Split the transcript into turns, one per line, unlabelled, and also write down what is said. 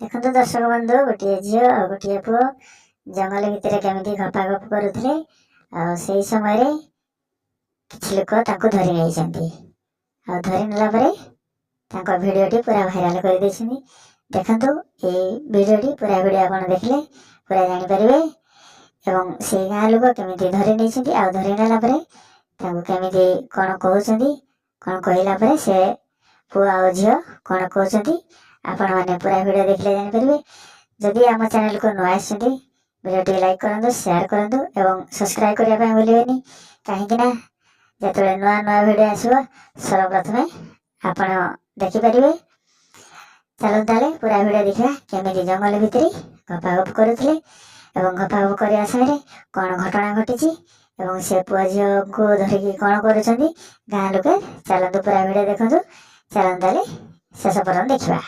देखो दर्शक बंधु गोटे झील और गोटे पुओ जंगल भितर केमी गपागप करुले से समय किसी लोक धरी नहीं धरी नेला भिडटी पूरा भाइराल कर देखु ये भिडटी पूरा भिडियो आप देखले पूरा जापर एवं से गाँ लोक केमी धरी नहीं धरी नेला केमी कौन कहते कौन कहला से पुआ और झील कौन कहते आपण मैंने पूरा वीडियो देखले जापर जदि आम चैनल को नुआ वीडियो लाइक करूँ शेयर करूँ एवं सब्सक्राइब करने भूलें कहीं जो नुआ नुआ वीडियो आसो सर्वप्रथमे आपण देखिपारे। चलो ताले पूरा वीडियो देखा केमी जंगल भितर गपागप करुले गपागप करने समय कौन घटना घटी से पुआ झील को धरिकी कौन कर गाँ लोके चलतु पूरा वीडियो देखु चलतु ताले शेष पर्यंत देखा।